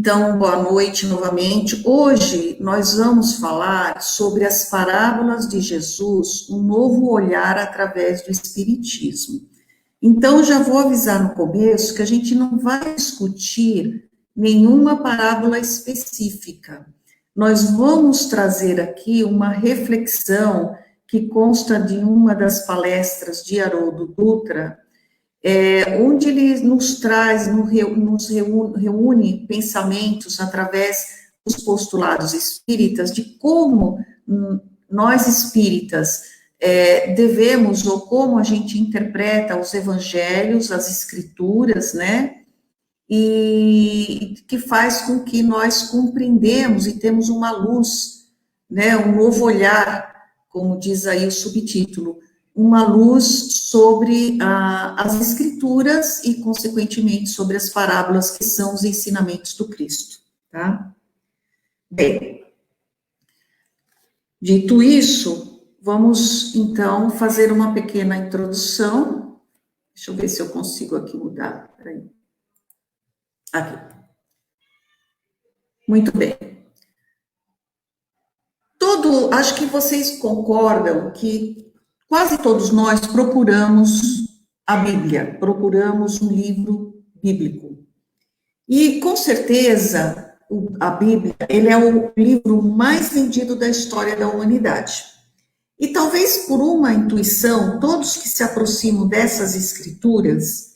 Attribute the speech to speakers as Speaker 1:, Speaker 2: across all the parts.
Speaker 1: Então, boa noite novamente. Hoje nós vamos falar sobre as parábolas de Jesus, um novo olhar através do Espiritismo. Então, já vou avisar no começo que a gente não vai discutir nenhuma parábola específica. Nós vamos trazer aqui uma reflexão que consta de uma das palestras de Haroldo Dutra, onde ele nos traz, reúne pensamentos através dos postulados espíritas de como nós espíritas devemos, ou como a gente interpreta os evangelhos, as escrituras, né? E que faz com que nós compreendemos e temos uma luz, né? Um novo olhar, como diz aí o subtítulo, uma luz sobre as escrituras e, consequentemente, sobre as parábolas que são os ensinamentos do Cristo, tá? Bem, dito isso, vamos, então, fazer uma pequena introdução. Deixa eu ver se eu consigo aqui mudar, peraí. Aqui. Muito bem. Acho que vocês concordam que quase todos nós procuramos a Bíblia, procuramos um livro bíblico. E, com certeza, a Bíblia, ele é o livro mais vendido da história da humanidade. E talvez por uma intuição, todos que se aproximam dessas escrituras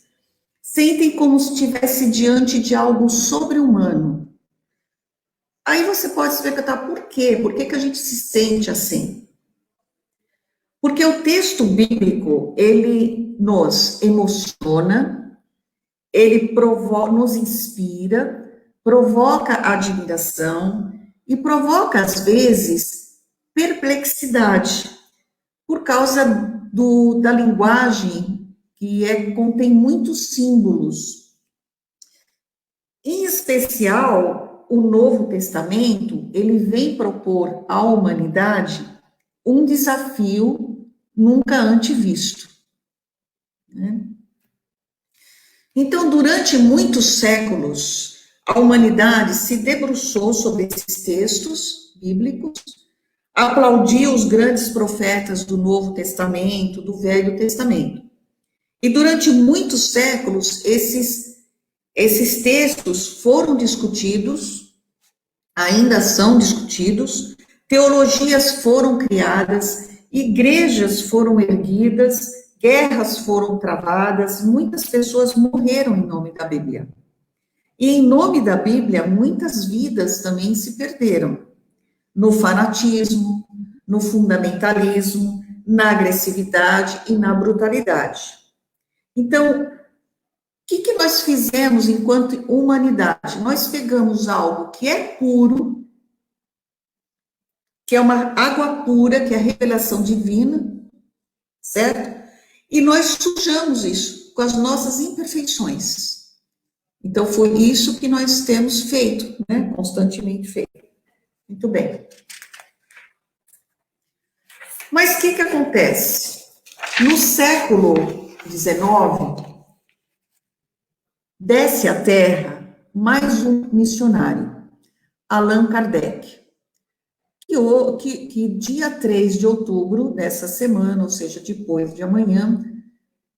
Speaker 1: sentem como se estivesse diante de algo sobre-humano. Aí você pode se perguntar por quê? Por que a gente se sente assim? Porque o texto bíblico, ele nos emociona, ele nos inspira, provoca admiração e provoca, às vezes, perplexidade, por causa da linguagem que contém muitos símbolos. Em especial, o Novo Testamento, ele vem propor à humanidade um desafio nunca antes visto, né? Então, durante muitos séculos, a humanidade se debruçou sobre esses textos bíblicos, aplaudiu os grandes profetas do Novo Testamento, do Velho Testamento. E durante muitos séculos, esses textos foram discutidos, ainda são discutidos, teologias foram criadas, igrejas foram erguidas, guerras foram travadas, muitas pessoas morreram em nome da Bíblia. E em nome da Bíblia, muitas vidas também se perderam, no fanatismo, no fundamentalismo, na agressividade e na brutalidade. Então, o que nós fizemos enquanto humanidade? Nós pegamos algo que é puro, que é uma água pura, que é a revelação divina, certo? E nós sujamos isso com as nossas imperfeições. Então, foi isso que nós temos feito, né? Constantemente feito. Muito bem. Mas o que acontece? No século XIX, desce à Terra mais um missionário, Allan Kardec, que dia 3 de outubro dessa semana, ou seja, depois de amanhã,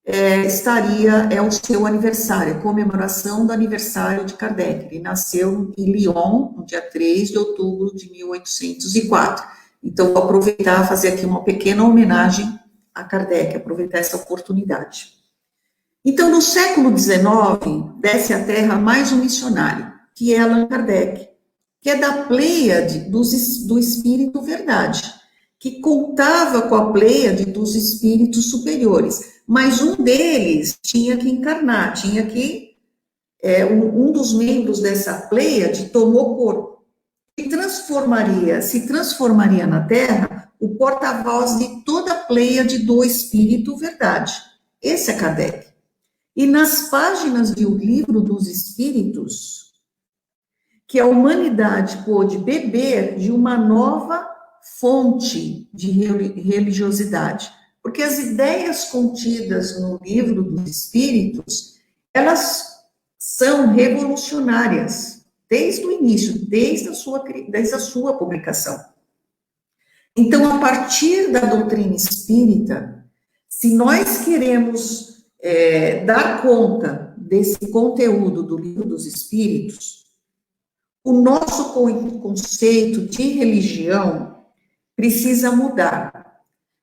Speaker 1: é o seu aniversário, a comemoração do aniversário de Kardec. Ele nasceu em Lyon, no dia 3 de outubro de 1804. Então, vou aproveitar, fazer aqui uma pequena homenagem a Kardec, aproveitar essa oportunidade. Então, no século XIX, desce à Terra mais um missionário, que é Allan Kardec, que é da Pleiade do Espírito Verdade, que contava com a Pleiade dos espíritos superiores, mas um deles tinha que encarnar, um dos membros dessa Pleiade tomou corpo, e se transformaria na Terra o porta-voz de toda a Pleiade do Espírito Verdade. Esse é Kardec. E nas páginas do Livro dos Espíritos, que a humanidade pôde beber de uma nova fonte de religiosidade, porque as ideias contidas no Livro dos Espíritos, elas são revolucionárias, desde o início, desde a sua publicação. Então, a partir da doutrina espírita, se nós queremos dar conta desse conteúdo do Livro dos Espíritos, o nosso conceito de religião precisa mudar,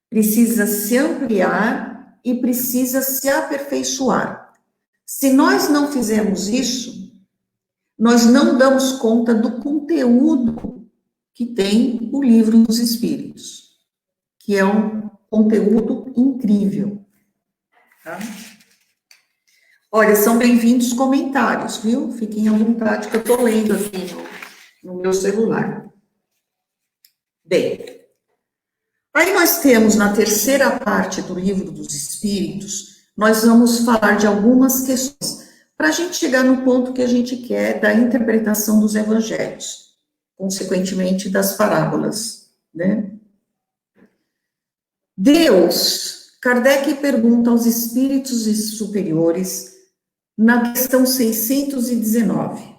Speaker 1: precisa se ampliar e precisa se aperfeiçoar. Se nós não fizermos isso, nós não damos conta do conteúdo que tem o Livro dos Espíritos, que é um conteúdo incrível. Tá? Olha, são bem-vindos comentários, viu? Fiquem à vontade, que eu estou lendo aqui no meu celular. Bem, aí nós temos na terceira parte do Livro dos Espíritos, nós vamos falar de algumas questões, para a gente chegar no ponto que a gente quer da interpretação dos evangelhos, consequentemente das parábolas, né? Deus, Kardec pergunta aos espíritos superiores na questão 619,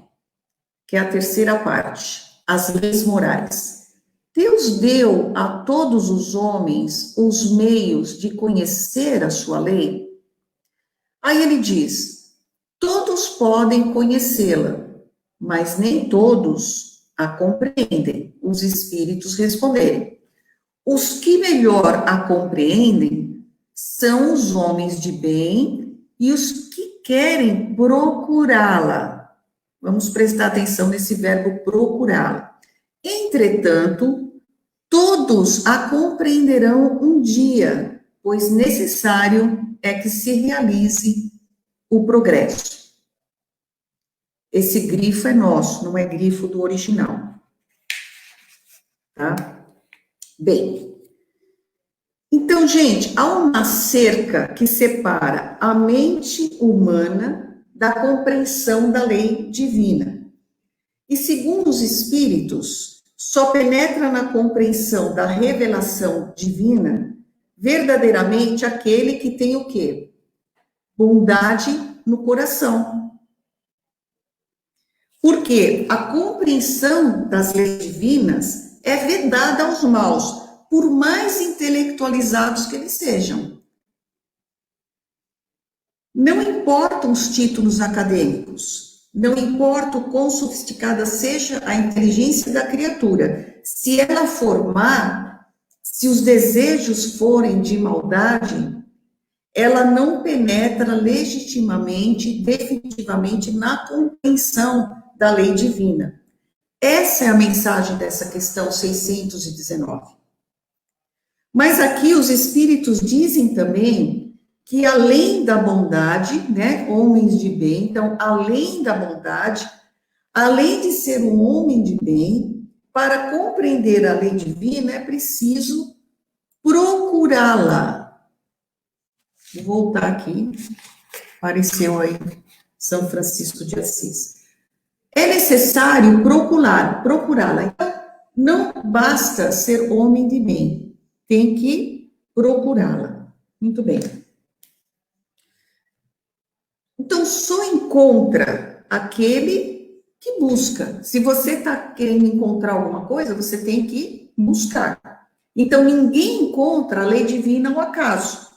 Speaker 1: que é a terceira parte, as leis morais. Deus deu a todos os homens os meios de conhecer a sua lei? Aí ele diz, todos podem conhecê-la, mas nem todos a compreendem. Os espíritos responderam. Os que melhor a compreendem são os homens de bem e os que querem procurá-la. Vamos prestar atenção nesse verbo procurá-la. Entretanto, todos a compreenderão um dia, pois necessário é que se realize o progresso. Esse grifo é nosso, não é grifo do original. Tá? Bem, então, gente, há uma cerca que separa a mente humana da compreensão da lei divina. E, segundo os espíritos, só penetra na compreensão da revelação divina verdadeiramente aquele que tem o quê? Bondade no coração. Porque a compreensão das leis divinas é vedada aos maus, por mais intelectualizados que eles sejam. Não importam os títulos acadêmicos, não importa o quão sofisticada seja a inteligência da criatura, se ela for má, se os desejos forem de maldade, ela não penetra legitimamente, definitivamente, na compreensão da lei divina. Essa é a mensagem dessa questão 619. Mas aqui os espíritos dizem também que além da bondade, né, homens de bem, então, além da bondade, além de ser um homem de bem, para compreender a lei divina é preciso procurá-la. Vou voltar aqui, apareceu aí São Francisco de Assis. É necessário procurá-la. Então, não basta ser homem de bem. Tem que procurá-la. Muito bem. Então, só encontra aquele que busca. Se você está querendo encontrar alguma coisa, você tem que buscar. Então, ninguém encontra a lei divina ao acaso.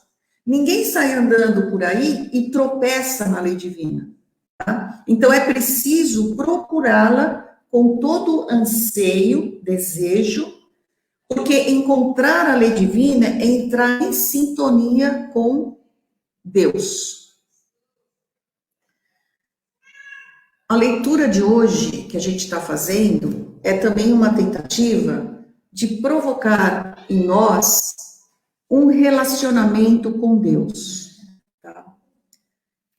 Speaker 1: Ninguém sai andando por aí e tropeça na lei divina. Tá? Então, é preciso procurá-la com todo anseio, desejo, porque encontrar a lei divina é entrar em sintonia com Deus. A leitura de hoje que a gente está fazendo é também uma tentativa de provocar em nós um relacionamento com Deus. Tá?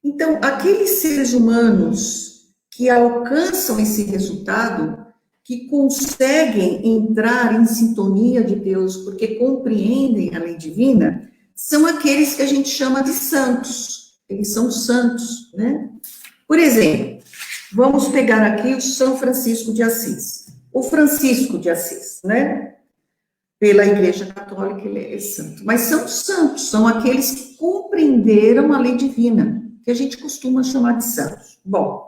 Speaker 1: Então, aqueles seres humanos que alcançam esse resultado, que conseguem entrar em sintonia de Deus, porque compreendem a lei divina, são aqueles que a gente chama de santos. Eles são santos, né? Por exemplo, vamos pegar aqui o São Francisco de Assis. O Francisco de Assis, né? Pela Igreja Católica ele é santo. Mas são santos, são aqueles que compreenderam a lei divina, que a gente costuma chamar de santos. Bom,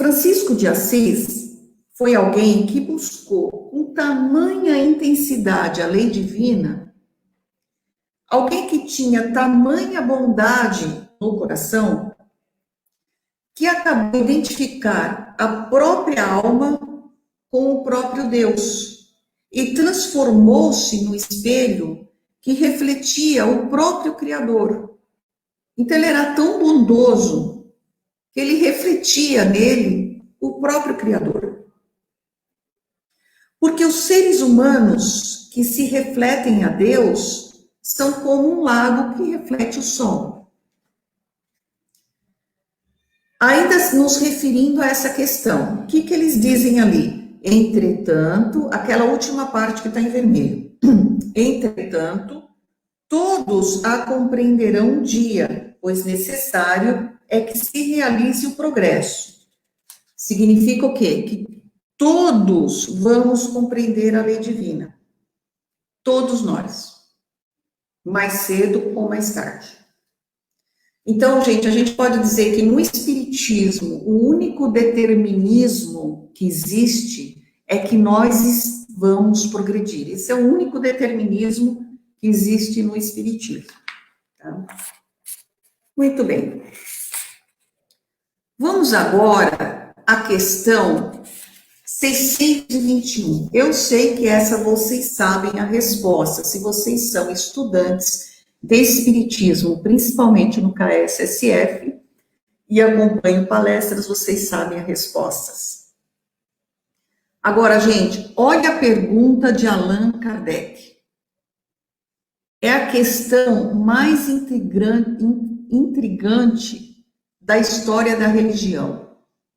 Speaker 1: Francisco de Assis foi alguém que buscou com tamanha intensidade a lei divina, alguém que tinha tamanha bondade no coração, que acabou de identificar a própria alma com o próprio Deus e transformou-se no espelho que refletia o próprio Criador. Então ele era tão bondoso que ele refletia nele o próprio Criador. Porque os seres humanos que se refletem a Deus são como um lago que reflete o sol. Ainda nos referindo a essa questão, o que eles dizem ali? Entretanto, aquela última parte que está em vermelho. Entretanto, todos a compreenderão um dia, pois necessário é que se realize o progresso. Significa o quê? Que todos vamos compreender a lei divina. Todos nós. Mais cedo ou mais tarde. Então, gente, a gente pode dizer que no Espiritismo, o único determinismo que existe é que nós vamos progredir. Esse é o único determinismo que existe no Espiritismo. Tá? Muito bem. Vamos agora à questão 621. Eu sei que essa vocês sabem a resposta, se vocês são estudantes de Espiritismo, principalmente no KSSF, e acompanham palestras, vocês sabem as respostas. Agora, gente, olha a pergunta de Allan Kardec. É a questão mais intrigante da história da religião.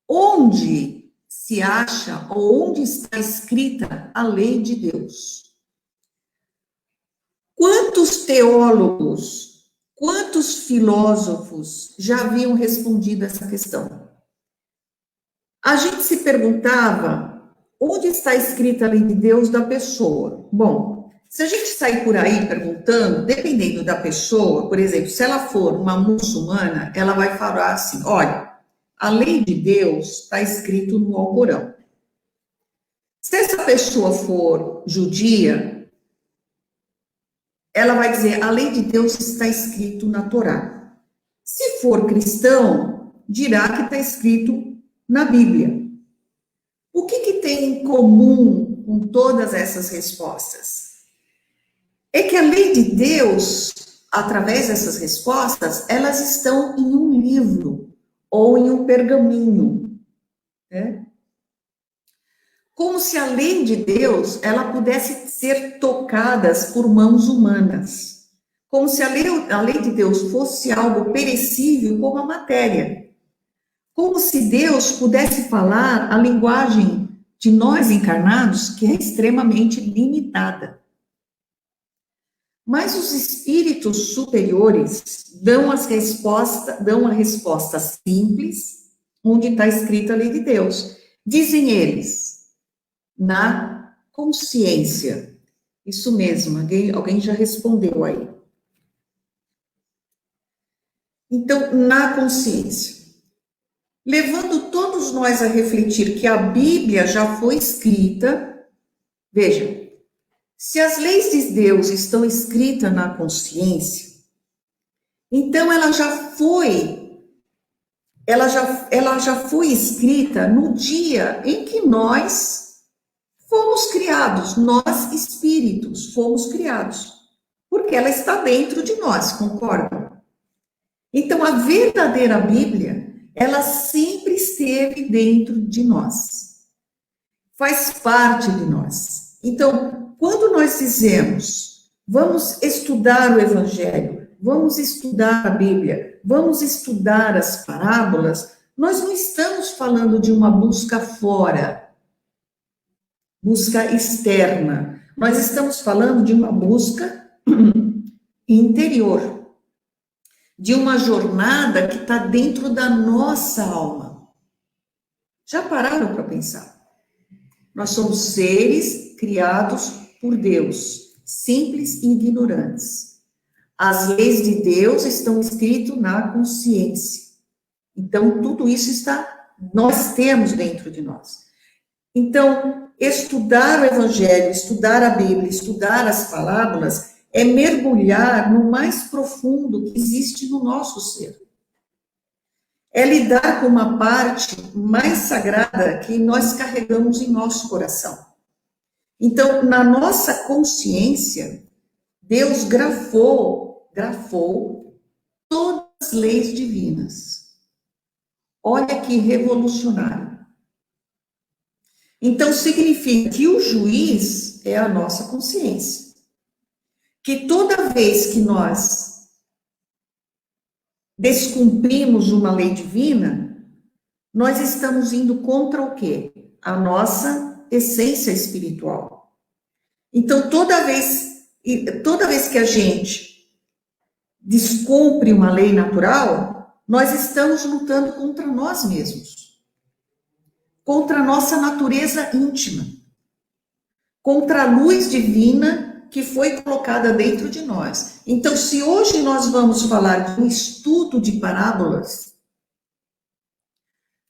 Speaker 1: Onde se acha, ou onde está escrita a lei de Deus? Quantos teólogos, quantos filósofos já haviam respondido essa questão? A gente se perguntava, onde está escrita a lei de Deus da pessoa? Bom, se a gente sair por aí perguntando, dependendo da pessoa, por exemplo, se ela for uma muçulmana, ela vai falar assim, olha, a lei de Deus está escrito no Alcorão. Se essa pessoa for judia, ela vai dizer, a lei de Deus está escrito na Torá. Se for cristão, dirá que está escrito na Bíblia. O que tem em comum com todas essas respostas? É que a lei de Deus, através dessas respostas, elas estão em um livro ou em um pergaminho, né? Como se a lei de Deus, ela pudesse ser tocada por mãos humanas. Como se a lei de Deus fosse algo perecível como a matéria. Como se Deus pudesse falar a linguagem de nós encarnados, que é extremamente limitada. Mas os espíritos superiores dão a resposta simples, onde está escrita a lei de Deus. Dizem eles, na consciência. Isso mesmo, alguém já respondeu aí. Então, na consciência. Levando todos nós a refletir que a Bíblia já foi escrita, veja, se as leis de Deus estão escritas na consciência, então ela já foi escrita no dia em que nós fomos criados, nós espíritos fomos criados, porque ela está dentro de nós, concordam? Então a verdadeira Bíblia, ela sempre esteve dentro de nós, faz parte de nós. Então, quando nós dizemos, vamos estudar o Evangelho, vamos estudar a Bíblia, vamos estudar as parábolas, nós não estamos falando de uma busca fora, busca externa. Nós estamos falando de uma busca interior, de uma jornada que está dentro da nossa alma. Já pararam para pensar? Nós somos seres criados por Deus, simples e ignorantes. As leis de Deus estão escritas na consciência. Então, tudo isso está nós temos dentro de nós. Então, estudar o Evangelho, estudar a Bíblia, estudar as parábolas, é mergulhar no mais profundo que existe no nosso ser. É lidar com uma parte mais sagrada que nós carregamos em nosso coração. Então, na nossa consciência, Deus grafou todas as leis divinas. Olha que revolucionário. Então, significa que o juiz é a nossa consciência. Que toda vez que nós descumprimos uma lei divina, nós estamos indo contra o quê? A nossa essência espiritual. Então, toda vez que a gente descumpre uma lei natural, nós estamos lutando contra nós mesmos, contra a nossa natureza íntima, contra a luz divina que foi colocada dentro de nós. Então, se hoje nós vamos falar de um estudo de parábolas,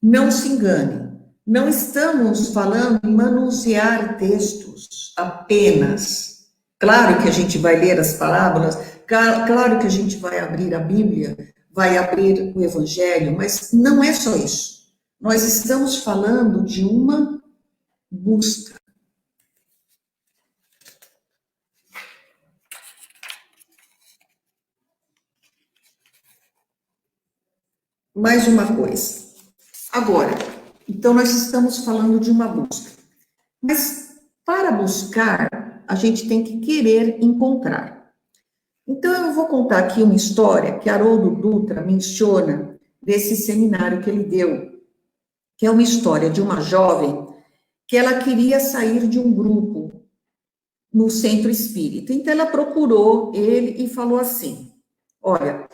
Speaker 1: não se engane, não estamos falando em manusear textos apenas. Claro que a gente vai ler as parábolas, claro que a gente vai abrir a Bíblia, vai abrir o Evangelho, mas não é só isso. Nós estamos falando de uma busca. Mais uma coisa. Agora, então nós estamos falando de uma busca. Mas para buscar, a gente tem que querer encontrar. Então eu vou contar aqui uma história que Haroldo Dutra menciona desse seminário que ele deu, que é uma história de uma jovem que ela queria sair de um grupo no centro espírita. Então ela procurou ele e falou assim: olha,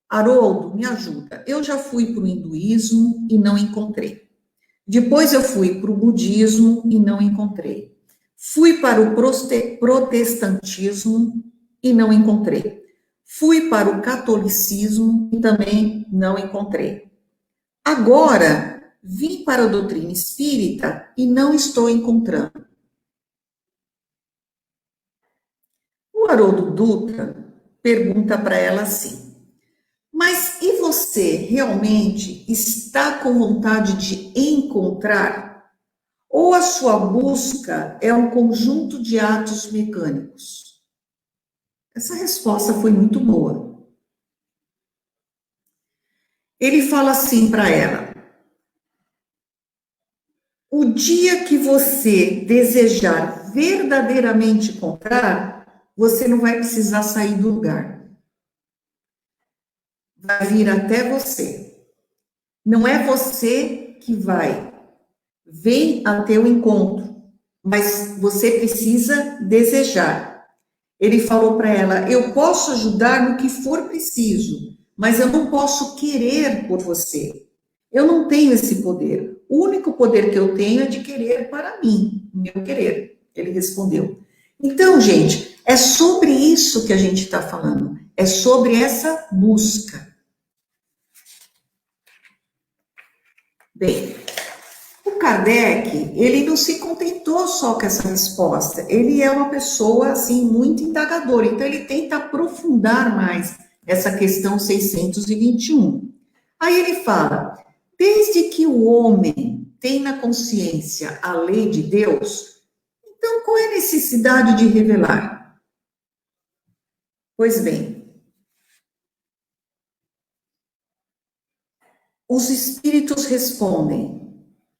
Speaker 1: Haroldo, me ajuda. Eu já fui para o hinduísmo e não encontrei. Depois eu fui para o budismo e não encontrei. Fui para o protestantismo e não encontrei. Fui para o catolicismo e também não encontrei. Agora, vim para a doutrina espírita e não estou encontrando. O Haroldo Dutra pergunta para ela assim: mas e você realmente está com vontade de encontrar? Ou a sua busca é um conjunto de atos mecânicos? Essa resposta foi muito boa. Ele fala assim para ela: o dia que você desejar verdadeiramente encontrar, você não vai precisar sair do lugar. Vai vir até você. Não é você que vai. Vem até o encontro, mas você precisa desejar. Ele falou para ela: eu posso ajudar no que for preciso, mas eu não posso querer por você. Eu não tenho esse poder. O único poder que eu tenho é de querer para mim, meu querer. Ele respondeu. Então, gente, é sobre isso que a gente está falando. É sobre essa busca. Bem, o Kardec, ele não se contentou só com essa resposta. Ele é uma pessoa, assim, muito indagadora. Então, ele tenta aprofundar mais essa questão 621. Aí ele fala: desde que o homem tem na consciência a lei de Deus, então qual é a necessidade de revelar? Pois bem, os espíritos respondem: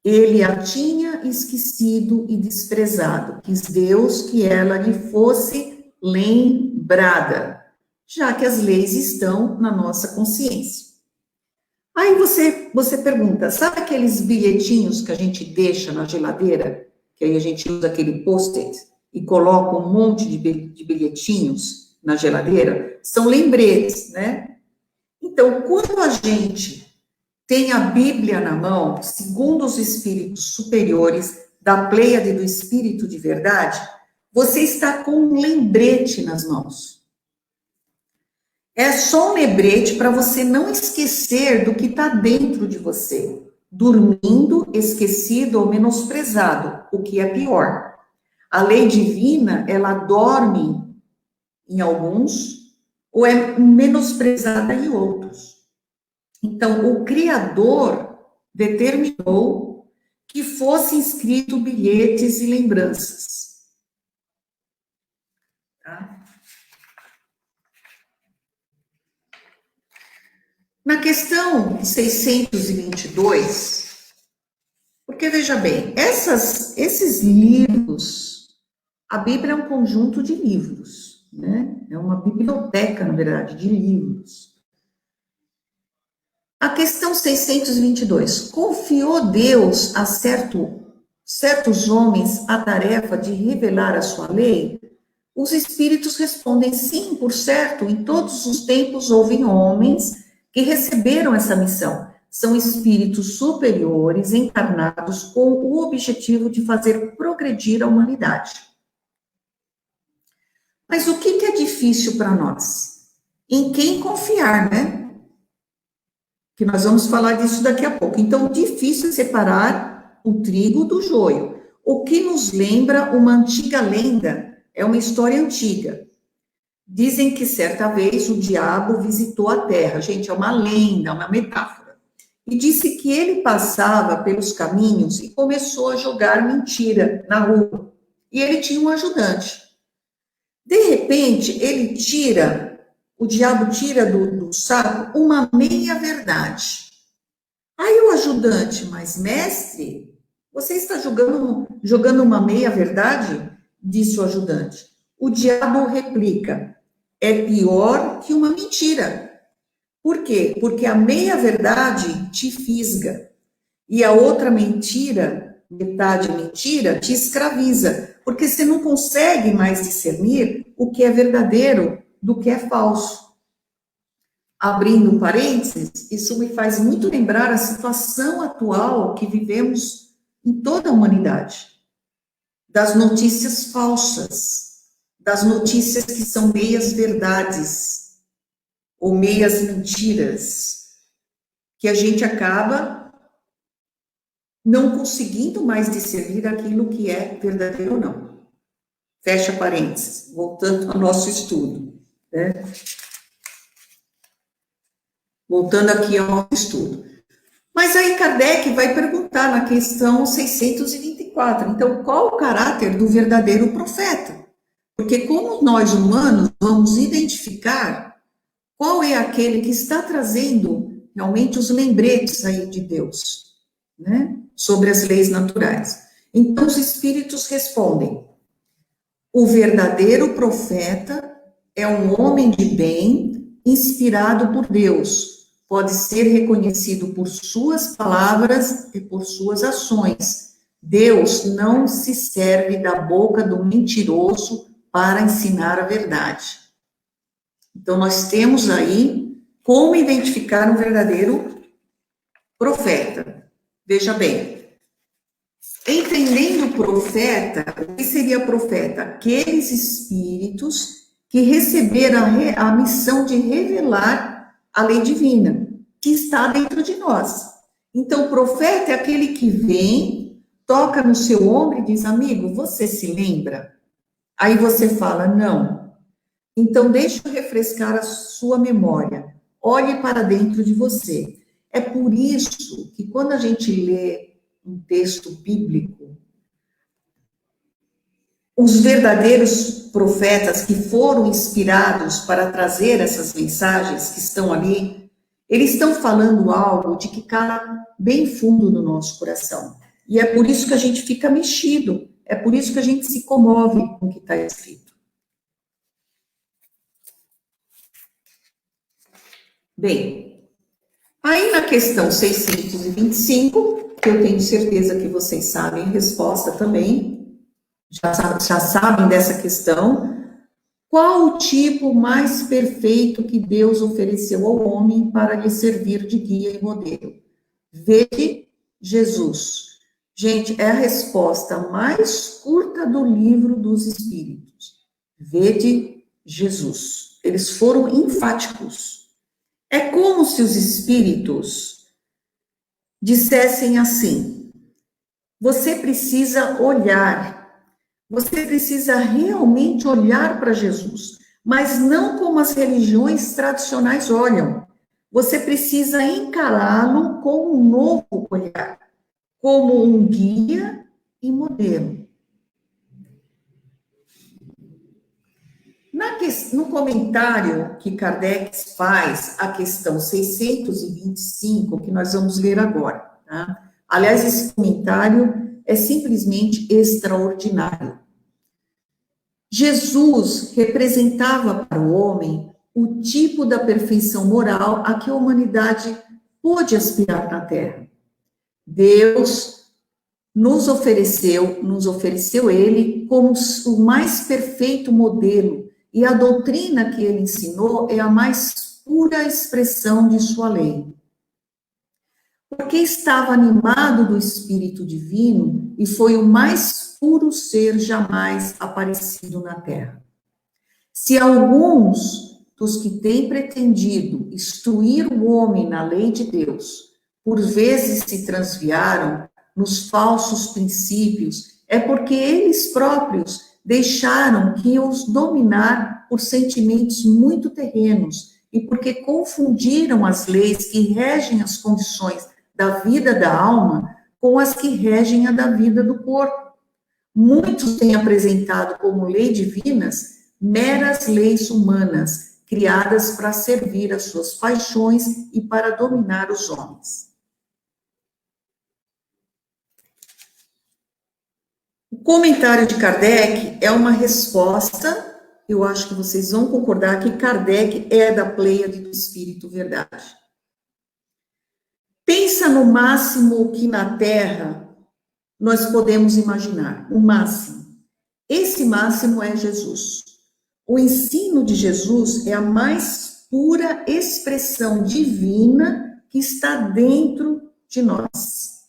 Speaker 1: ele a tinha esquecido e desprezado, quis Deus que ela lhe fosse lembrada, já que as leis estão na nossa consciência. Aí você pergunta: sabe aqueles bilhetinhos que a gente deixa na geladeira? Que aí a gente usa aquele post-it e coloca um monte de bilhetinhos na geladeira? São lembretes, né? Então, quando a gente tem a Bíblia na mão, segundo os espíritos superiores da Pleiade do Espírito de Verdade, você está com um lembrete nas mãos. É só um lembrete para você não esquecer do que está dentro de você. dormindo, esquecido ou menosprezado, o que é pior. A lei divina, ela dorme em alguns ou é menosprezada em outros. Então, o Criador determinou que fosse escrito bilhetes e lembranças. Tá? Na questão 622, porque veja bem, esses livros, a Bíblia é um conjunto de livros, né? É uma biblioteca, na verdade, de livros. A questão 622, confiou Deus a certos homens a tarefa de revelar a sua lei? Os espíritos respondem sim, por certo, em todos os tempos houve homens que receberam essa missão. São espíritos superiores, encarnados com o objetivo de fazer progredir a humanidade. Mas o que é difícil para nós? Em quem confiar, né? Que nós vamos falar disso daqui a pouco. Então, difícil é separar o trigo do joio. O que nos lembra uma antiga lenda, é uma história antiga. Dizem que certa vez o diabo visitou a terra. Gente, é uma lenda, uma metáfora. E disse que ele passava pelos caminhos e começou a jogar mentira na rua. E ele tinha um ajudante. De repente, o diabo tira do saco uma meia-verdade. Aí o ajudante, mas mestre, você está jogando uma meia-verdade? Disse o ajudante. O diabo replica, é pior que uma mentira. Por quê? Porque a meia-verdade te fisga. E a outra mentira, metade mentira, te escraviza. Porque você não consegue mais discernir o que é verdadeiro do que é falso. Abrindo parênteses, isso me faz muito lembrar a situação atual que vivemos em toda a humanidade. Das notícias falsas, das notícias que são meias verdades, ou meias mentiras, que a gente acaba não conseguindo mais discernir aquilo que é verdadeiro ou não. Fecha parênteses, voltando ao nosso estudo, né? Voltando aqui ao nosso estudo. Mas aí Kardec vai perguntar na questão 624, então, qual o caráter do verdadeiro profeta? Porque como nós humanos vamos identificar qual é aquele que está trazendo realmente os lembretes aí de Deus, né? Sobre as leis naturais. Então, os espíritos respondem, o verdadeiro profeta é um homem de bem, inspirado por Deus, pode ser reconhecido por suas palavras e por suas ações. Deus não se serve da boca do mentiroso para ensinar a verdade. Então, nós temos aí como identificar um verdadeiro profeta. Veja bem, entendendo o profeta, o que seria profeta? Aqueles espíritos que receberam a missão de revelar a lei divina, que está dentro de nós. Então, o profeta é aquele que vem, toca no seu ombro e diz, amigo, você se lembra? Aí você fala, não. Então, deixa eu refrescar a sua memória. Olhe para dentro de você. É por isso que quando a gente lê um texto bíblico, os verdadeiros profetas que foram inspirados para trazer essas mensagens que estão ali, eles estão falando algo de que cala bem fundo no nosso coração. E é por isso que a gente fica mexido, é por isso que a gente se comove com o que está escrito. Bem, aí na questão 625, que eu tenho certeza que vocês sabem a resposta também, já sabem dessa questão, qual o tipo mais perfeito que Deus ofereceu ao homem para lhe servir de guia e modelo? Vede Jesus. Gente, é a resposta mais curta do livro dos Espíritos. Vede Jesus. Eles foram enfáticos. É como se os Espíritos dissessem assim: você precisa olhar, você precisa realmente olhar para Jesus, mas não como as religiões tradicionais olham. Você precisa encará-lo com um novo olhar, como um guia e modelo. No comentário que Kardec faz à questão 625, que nós vamos ler agora, tá? Aliás, esse comentário é simplesmente extraordinário. Jesus representava para o homem o tipo da perfeição moral a que a humanidade pôde aspirar na Terra. Deus nos ofereceu ele como o mais perfeito modelo, e a doutrina que ele ensinou é a mais pura expressão de sua lei. Porque estava animado do Espírito Divino e foi o mais puro ser jamais aparecido na Terra. Se alguns dos que têm pretendido instruir o homem na lei de Deus, por vezes se transviaram nos falsos princípios, é porque eles próprios deixaram que os dominar por sentimentos muito terrenos e porque confundiram as leis que regem as condições da vida da alma com as que regem a da vida do corpo. Muitos têm apresentado como lei divinas meras leis humanas, criadas para servir às suas paixões e para dominar os homens. O comentário de Kardec é uma resposta, eu acho que vocês vão concordar que Kardec é da Pleiade do Espírito Verdade. Pensa no máximo que na Terra nós podemos imaginar, o máximo. Esse máximo é Jesus. O ensino de Jesus é a mais pura expressão divina que está dentro de nós.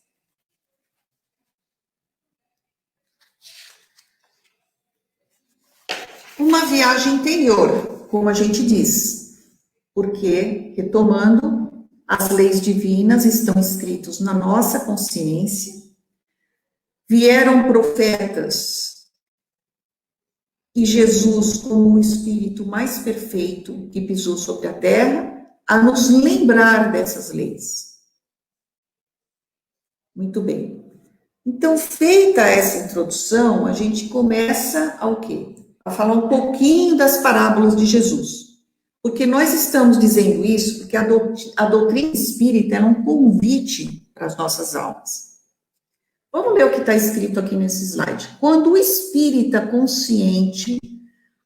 Speaker 1: Uma viagem interior, como a gente diz, porque, retomando, as leis divinas estão escritas na nossa consciência, vieram profetas e Jesus, como o Espírito mais perfeito que pisou sobre a terra, a nos lembrar dessas leis. Muito bem. Então, feita essa introdução, a gente começa ao quê? A falar um pouquinho das parábolas de Jesus. Porque nós estamos dizendo isso porque a doutrina espírita é um convite para as nossas almas. Vamos ler o que está escrito aqui nesse slide. Quando o espírita consciente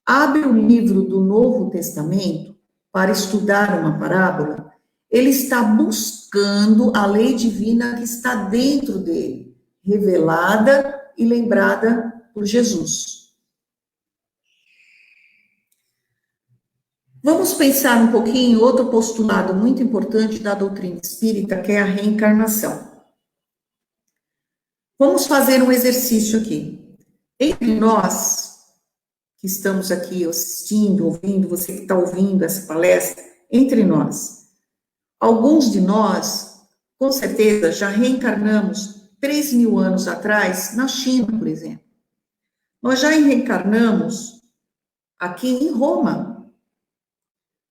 Speaker 1: abre o livro do Novo Testamento para estudar uma parábola, ele está buscando a lei divina que está dentro dele, revelada e lembrada por Jesus. Vamos pensar um pouquinho outro postulado muito importante da doutrina espírita, que é a reencarnação. Vamos fazer um exercício aqui. Entre nós, que estamos aqui assistindo, ouvindo, você que está ouvindo essa palestra, entre nós, alguns de nós, com certeza, já reencarnamos 3.000 anos atrás, na China, por exemplo. Nós já reencarnamos aqui em Roma.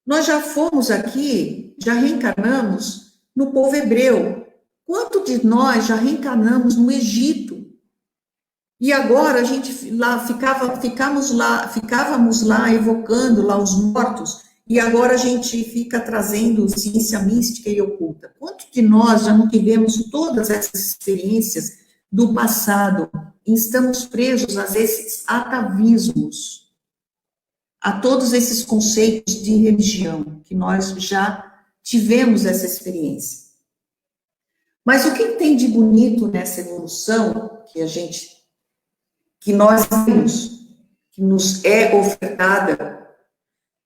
Speaker 1: Nós já fomos aqui, já reencarnamos no povo hebreu. Quanto de nós já reencarnamos no Egito? E agora a gente lá ficávamos lá evocando lá os mortos, e agora a gente fica trazendo ciência mística e oculta. Quanto de nós já não tivemos todas essas experiências do passado e estamos presos a esses atavismos, a todos esses conceitos de religião, que nós já tivemos essa experiência. Mas o que tem de bonito nessa evolução que nós temos, que nos é ofertada,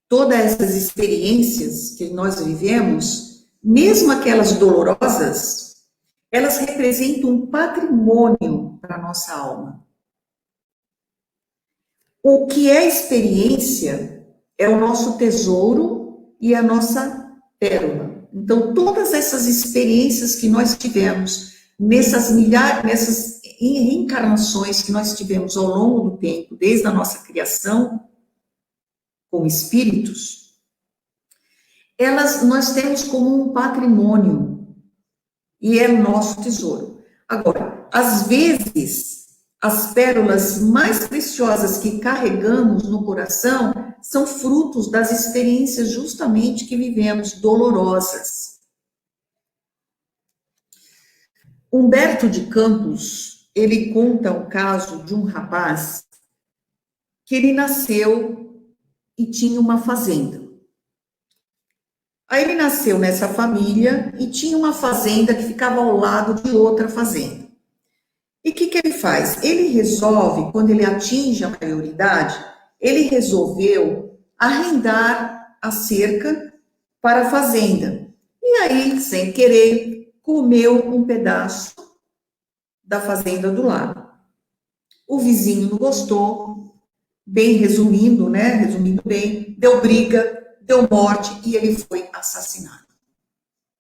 Speaker 1: todas essas experiências que nós vivemos, mesmo aquelas dolorosas, elas representam um patrimônio para a nossa alma. O que é experiência é o nosso tesouro e a nossa pérola. Então, todas essas experiências que nós tivemos, nessas reencarnações que nós tivemos ao longo do tempo, desde a nossa criação, como espíritos, nós temos como um patrimônio, e é nosso tesouro. Agora, às vezes, as pérolas mais preciosas que carregamos no coração são frutos das experiências justamente que vivemos, dolorosas. Humberto de Campos, ele conta o caso de um rapaz que ele nasceu e tinha uma fazenda. Aí ele nasceu nessa família e tinha uma fazenda que ficava ao lado de outra fazenda. E o que ele faz? Ele resolve, quando ele atinge a maioridade, ele resolveu arrendar a cerca para a fazenda. E aí, sem querer, comeu um pedaço da fazenda do lado. O vizinho não gostou, bem resumindo, né? Resumindo bem, deu briga, deu morte e ele foi assassinado.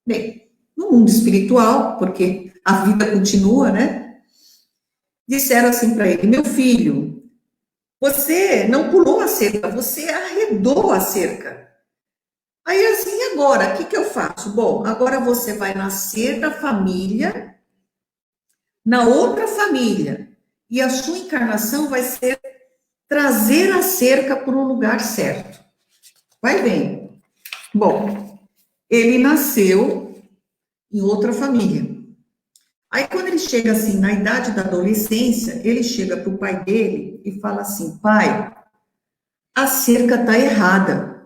Speaker 1: Bem, no mundo espiritual, porque a vida continua, né? Disseram assim para ele: meu filho, você não pulou a cerca, você arredou a cerca. Aí assim, agora, o que eu faço? Bom, agora você vai nascer da família, na outra família, e a sua encarnação vai ser trazer a cerca para o lugar certo. Vai bem. Bom, ele nasceu em outra família. Aí, quando ele chega assim, na idade da adolescência, ele chega para o pai dele e fala assim: pai, a cerca está errada.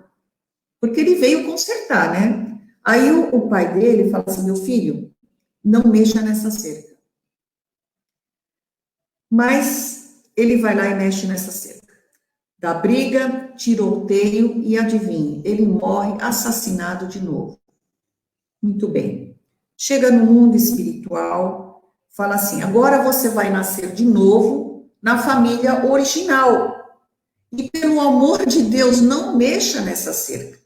Speaker 1: Porque ele veio consertar, né? Aí o pai dele fala assim: meu filho, não mexa nessa cerca. Mas ele vai lá e mexe nessa cerca. Dá briga, tiroteio e adivinhe, ele morre assassinado de novo. Muito bem. Chega no mundo espiritual, fala assim: agora você vai nascer de novo na família original. E pelo amor de Deus, não mexa nessa cerca.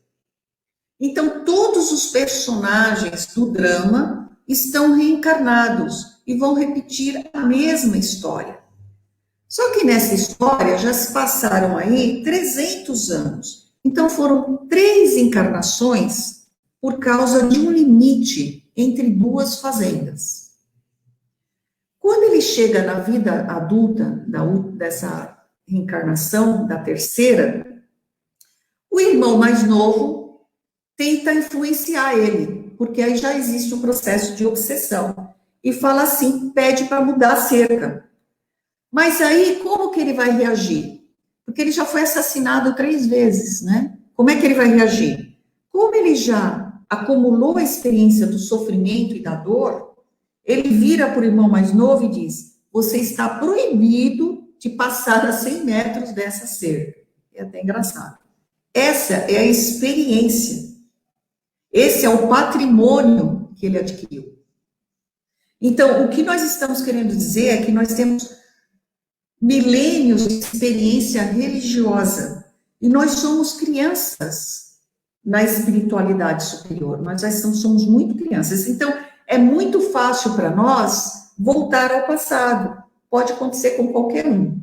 Speaker 1: Então, todos os personagens do drama estão reencarnados e vão repetir a mesma história. Só que nessa história já se passaram aí 300 anos. Então, foram 3 encarnações por causa de um limite entre 2 fazendas. Quando ele chega na vida adulta, dessa reencarnação, da terceira, o irmão mais novo tenta influenciar ele, porque aí já existe um processo de obsessão, e fala assim, pede para mudar a cerca. Mas aí, como que ele vai reagir? Porque ele já foi assassinado 3 vezes, né? Como é que ele vai reagir? Como ele já acumulou a experiência do sofrimento e da dor, ele vira para o irmão mais novo e diz: você está proibido de passar a 100 metros dessa cerca. É até engraçado. Essa é a experiência. Esse é o patrimônio que ele adquiriu. Então, o que nós estamos querendo dizer é que nós temos milênios de experiência religiosa e nós somos crianças na espiritualidade superior. Nós já somos muito crianças. Então, é muito fácil para nós voltar ao passado. Pode acontecer com qualquer um.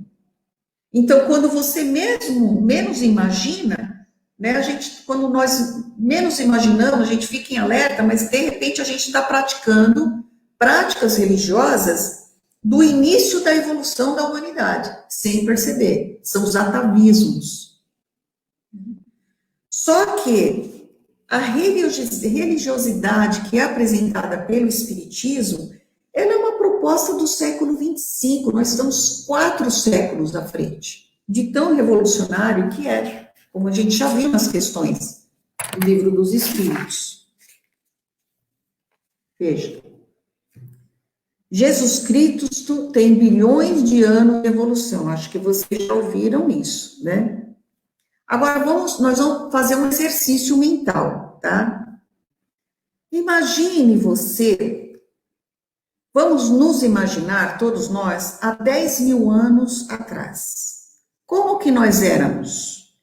Speaker 1: Então, quando você mesmo menos imagina, né, quando nós menos imaginamos, a gente fica em alerta, mas de repente a gente está praticando práticas religiosas do início da evolução da humanidade, sem perceber. São os atavismos. Só que a religiosidade que é apresentada pelo Espiritismo, ela é uma proposta do século 25. Nós estamos 4 séculos à frente, de tão revolucionário que é, como a gente já viu nas questões do Livro dos Espíritos. Veja. Jesus Cristo tem bilhões de anos de evolução. Acho que vocês já ouviram isso, né? Agora, nós vamos fazer um exercício mental, tá? Imagine você, vamos nos imaginar, todos nós, há 10 mil anos atrás. Como que nós éramos?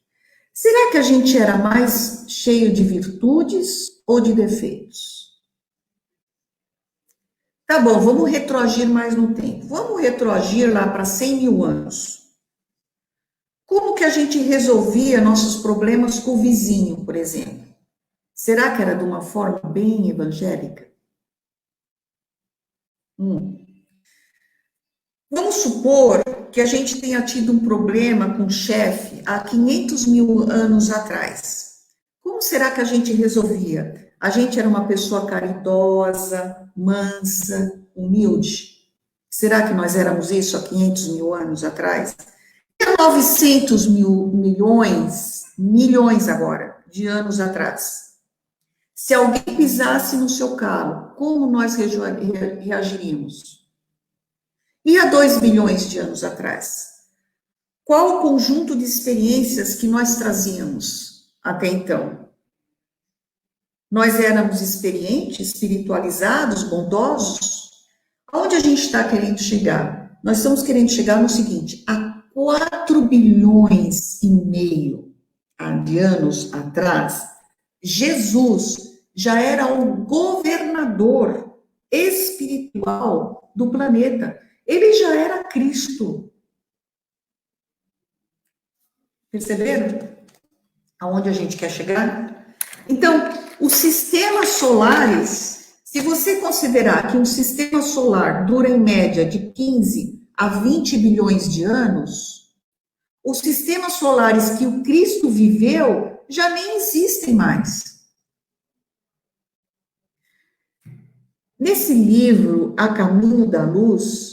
Speaker 1: Será que a gente era mais cheio de virtudes ou de defeitos? Tá bom, vamos retroagir mais no tempo. Vamos retroagir lá para 100 mil anos. Como que a gente resolvia nossos problemas com o vizinho, por exemplo? Será que era de uma forma bem evangélica? Vamos supor que a gente tenha tido um problema com o chefe há 500 mil anos atrás. Como será que a gente resolvia? A gente era uma pessoa caridosa, mansa, humilde? Será que nós éramos isso há 500 mil anos atrás? E há 900 milhões agora, de anos atrás. Se alguém pisasse no seu calo, como nós reagiríamos? E há 2 bilhões de anos atrás? Qual o conjunto de experiências que nós trazíamos até então? Nós éramos experientes, espiritualizados, bondosos? Aonde a gente está querendo chegar? Nós estamos querendo chegar no seguinte: há 4 bilhões e meio de anos atrás, Jesus já era o governador espiritual do planeta. Ele já era Cristo. Perceberam aonde a gente quer chegar? Então, os sistemas solares, se você considerar que um sistema solar dura em média de 15 a 20 bilhões de anos, os sistemas solares que o Cristo viveu já nem existem mais. Nesse livro, A Caminho da Luz,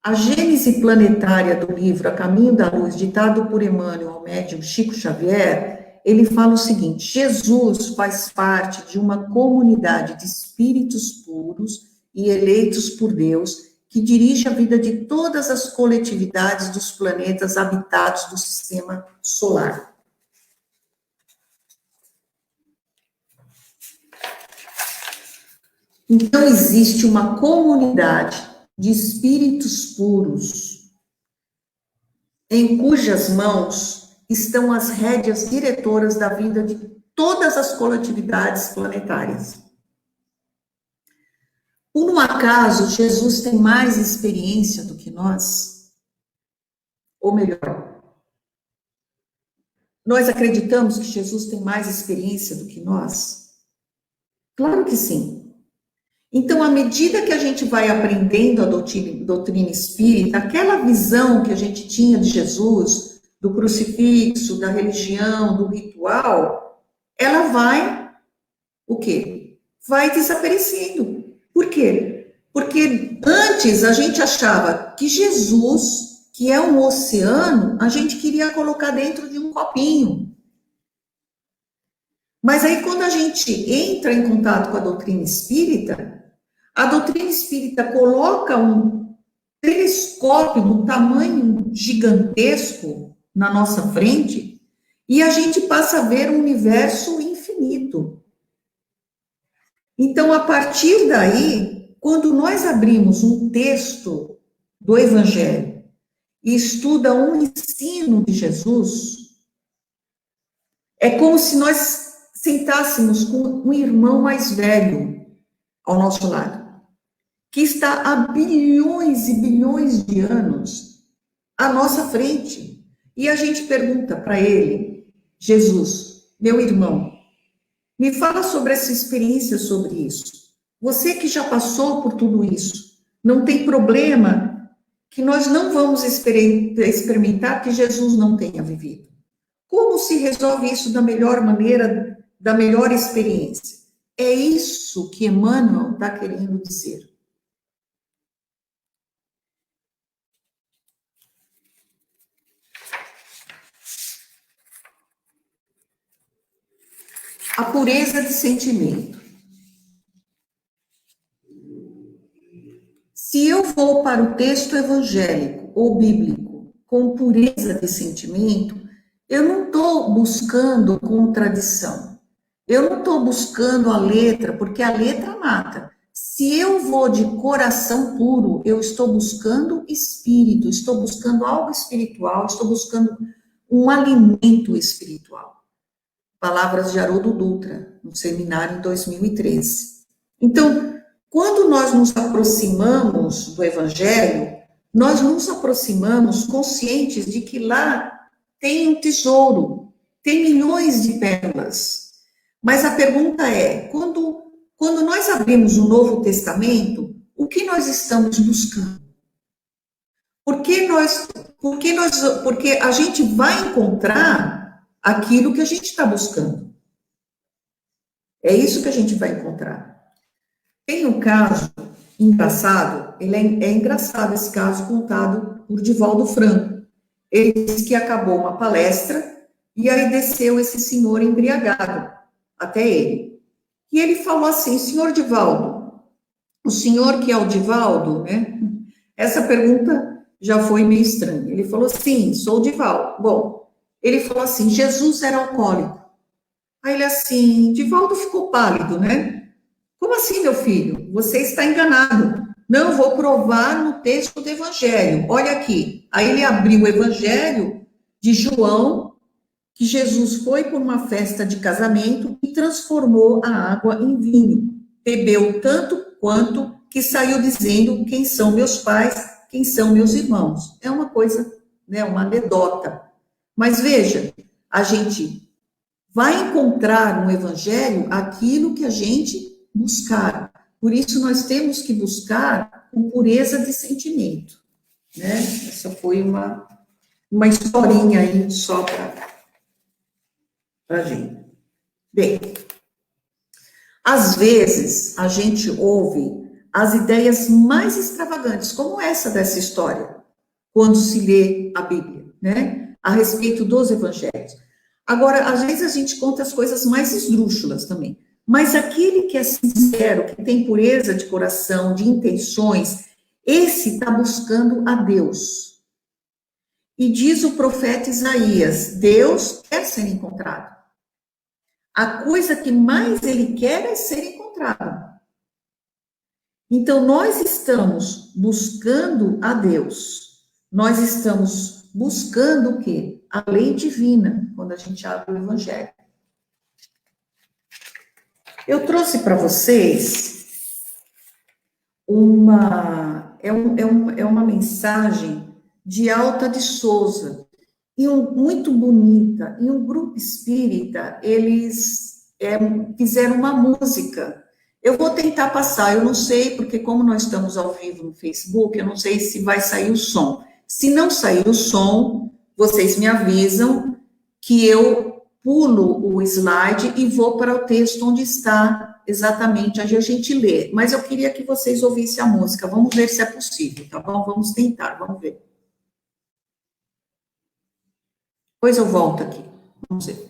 Speaker 1: a gênese planetária do livro A Caminho da Luz, ditado por Emmanuel, ao médium Chico Xavier, ele fala o seguinte: Jesus faz parte de uma comunidade de espíritos puros e eleitos por Deus, que dirige a vida de todas as coletividades dos planetas habitados do sistema solar. Então, existe uma comunidade de espíritos puros, em cujas mãos estão as rédeas diretoras da vida de todas as coletividades planetárias. Por um acaso, Jesus tem mais experiência do que nós? Ou melhor, nós acreditamos que Jesus tem mais experiência do que nós? Claro que sim. Então, à medida que a gente vai aprendendo a doutrina espírita, aquela visão que a gente tinha de Jesus, do crucifixo, da religião, do ritual, ela vai, o quê? Vai desaparecendo. Por quê? Porque antes a gente achava que Jesus, que é um oceano, a gente queria colocar dentro de um copinho. Mas aí, quando a gente entra em contato com a doutrina espírita coloca um telescópio de um tamanho gigantesco na nossa frente e a gente passa a ver um universo infinito. Então, a partir daí, quando nós abrimos um texto do Evangelho e estuda um ensino de Jesus, é como se nós sentássemos com um irmão mais velho ao nosso lado, que está há bilhões e bilhões de anos à nossa frente. E a gente pergunta para ele: Jesus, meu irmão, me fala sobre essa experiência, sobre isso. Você que já passou por tudo isso, não tem problema que nós não vamos experimentar que Jesus não tenha vivido. Como se resolve isso da melhor maneira, da melhor experiência? É isso que Emmanuel está querendo dizer. A pureza de sentimento. Se eu vou para o texto evangélico ou bíblico com pureza de sentimento, eu não estou buscando contradição. Eu não estou buscando a letra, porque a letra mata. Se eu vou de coração puro, eu estou buscando espírito, estou buscando algo espiritual, estou buscando um alimento espiritual. Palavras de Haroldo Dutra, no seminário em 2013. Então, quando nós nos aproximamos do Evangelho, nós nos aproximamos conscientes de que lá tem um tesouro, tem milhões de pérolas. Mas a pergunta é, quando nós abrimos o Novo Testamento, o que nós estamos buscando? Porque a gente vai encontrar aquilo que a gente está buscando. É isso que a gente vai encontrar. Tem um caso engraçado, é engraçado esse caso contado por Divaldo Franco. Ele disse que acabou uma palestra e aí desceu esse senhor embriagado até ele. E ele falou assim, senhor Divaldo, o senhor que é o Divaldo, né? Essa pergunta já foi meio estranha. Ele falou, sim, sou o Divaldo. Bom, ele falou assim, Jesus era alcoólico. Aí ele assim, Divaldo ficou pálido, né? Como assim, meu filho? Você está enganado. Não, vou provar no texto do Evangelho. Olha aqui. Aí ele abriu o Evangelho de João, que Jesus foi por uma festa de casamento e transformou a água em vinho. Bebeu tanto quanto que saiu dizendo quem são meus pais, quem são meus irmãos. É uma coisa, né, uma anedota. Mas veja, a gente vai encontrar no Evangelho aquilo que a gente buscar. Por isso, nós temos que buscar com pureza de sentimento. Né? Essa foi uma historinha aí só para a gente. Bem, às vezes a gente ouve as ideias mais extravagantes, como essa dessa história, quando se lê a Bíblia, né? A respeito dos evangelhos. Agora, às vezes a gente conta as coisas mais esdrúxulas também. Mas aquele que é sincero, que tem pureza de coração, de intenções, esse está buscando a Deus. E diz o profeta Isaías, Deus quer ser encontrado. A coisa que mais ele quer é ser encontrado. Então, nós estamos buscando a Deus. Nós estamos buscando o quê? A lei divina, quando a gente abre o Evangelho. Eu trouxe para vocês uma mensagem de Alta de Souza, muito bonita. Em um grupo espírita, eles fizeram uma música. Eu vou tentar passar, eu não sei, porque como nós estamos ao vivo no Facebook, eu não sei se vai sair o som. Se não sair o som, vocês me avisam que eu pulo o slide e vou para o texto onde está exatamente onde a gente lê. Mas eu queria que vocês ouvissem a música. Vamos ver se é possível, tá bom? Vamos tentar, vamos ver. Depois eu volto aqui. Vamos ver.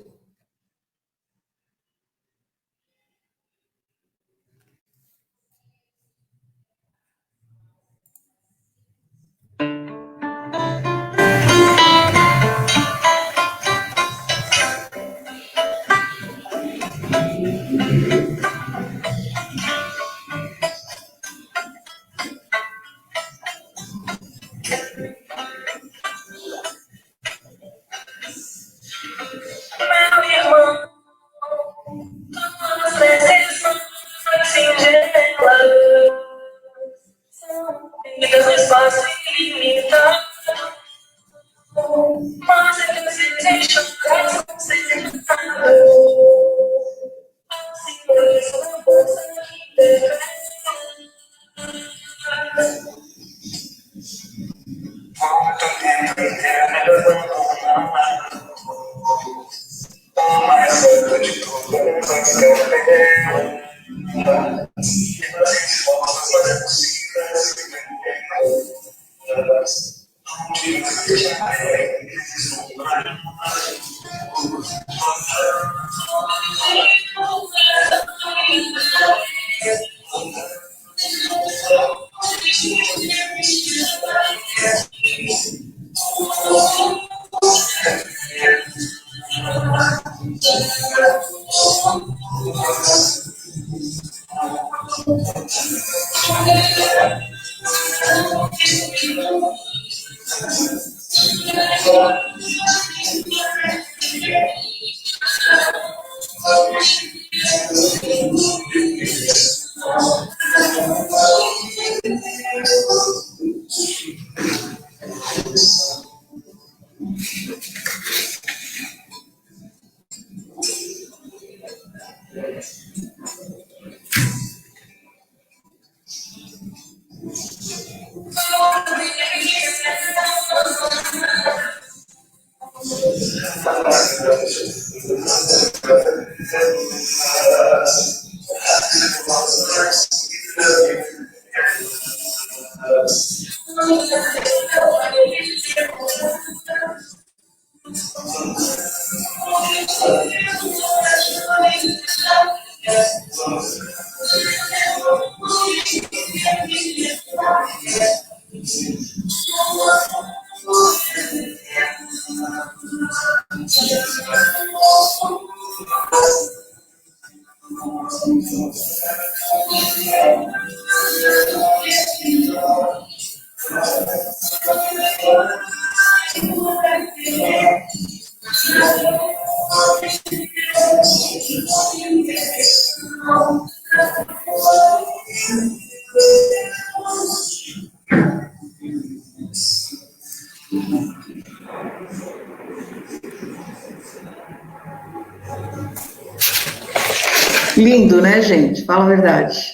Speaker 1: Lindo, né, gente? Fala a verdade.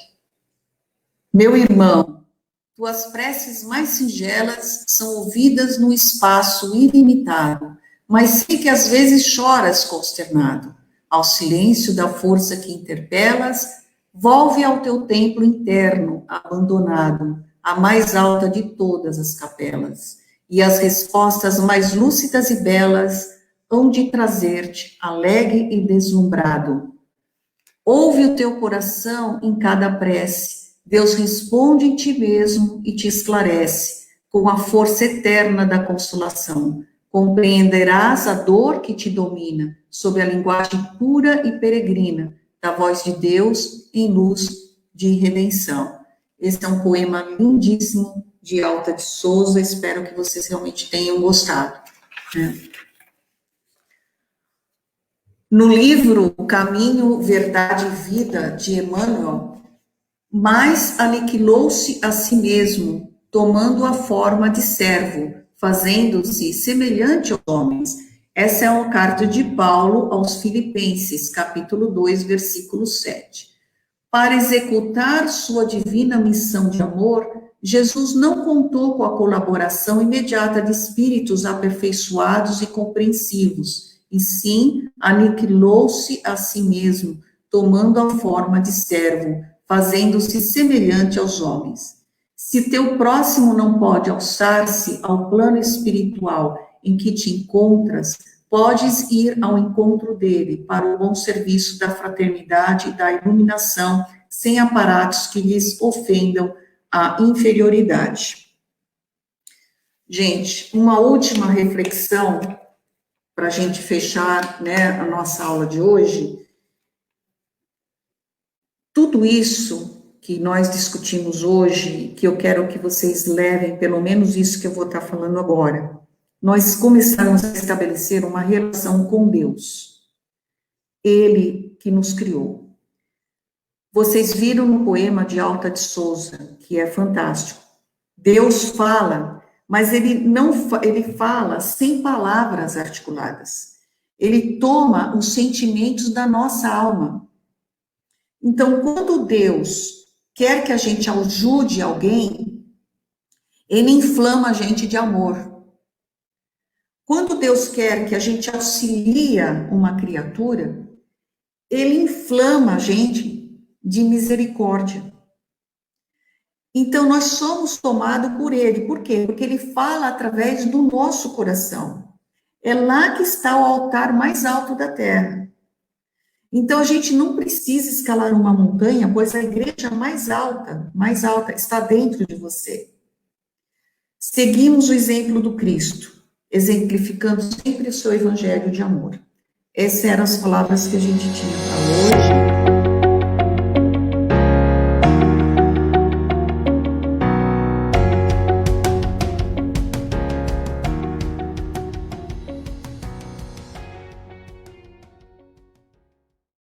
Speaker 1: Meu irmão, tuas preces mais singelas são ouvidas num espaço ilimitado, mas sei que às vezes choras consternado. Ao silêncio da força que interpelas, volve ao teu templo interno, abandonado, a mais alta de todas as capelas, e as respostas mais lúcidas e belas hão de trazer-te, alegre e deslumbrado. Ouve o teu coração em cada prece, Deus responde em ti mesmo e te esclarece, com a força eterna da consolação. Compreenderás a dor que te domina, sob a linguagem pura e peregrina da voz de Deus em luz de redenção. Esse é um poema lindíssimo de Alta de Souza, espero que vocês realmente tenham gostado. No livro Caminho, Verdade e Vida, de Emmanuel, mais aniquilou-se a si mesmo, tomando a forma de servo, fazendo-se semelhante aos homens. Essa é uma carta de Paulo aos Filipenses, capítulo 2, versículo 7. Para executar sua divina missão de amor, Jesus não contou com a colaboração imediata de espíritos aperfeiçoados e compreensivos, e sim aniquilou-se a si mesmo, tomando a forma de servo, fazendo-se semelhante aos homens. Se teu próximo não pode alçar-se ao plano espiritual em que te encontras, podes ir ao encontro dele para o bom serviço da fraternidade e da iluminação, sem aparatos que lhes ofendam a inferioridade. Gente, uma última reflexão para a gente fechar, né, a nossa aula de hoje. Tudo isso que nós discutimos hoje, que eu quero que vocês levem, pelo menos isso que eu vou estar falando agora, nós começamos a estabelecer uma relação com Deus, Ele que nos criou. Vocês viram no poema de Alta de Souza, que é fantástico. Deus fala, mas ele fala sem palavras articuladas. Ele toma os sentimentos da nossa alma. Então, quando Deus quer que a gente ajude alguém, ele inflama a gente de amor. Quando Deus quer que a gente auxilia uma criatura, ele inflama a gente de misericórdia. Então, nós somos tomados por ele. Por quê? Porque ele fala através do nosso coração. É lá que está o altar mais alto da terra. Então, a gente não precisa escalar uma montanha, pois a igreja mais alta, está dentro de você. Seguimos o exemplo do Cristo, exemplificando sempre o seu evangelho de amor. Essas eram as palavras que a gente tinha para hoje.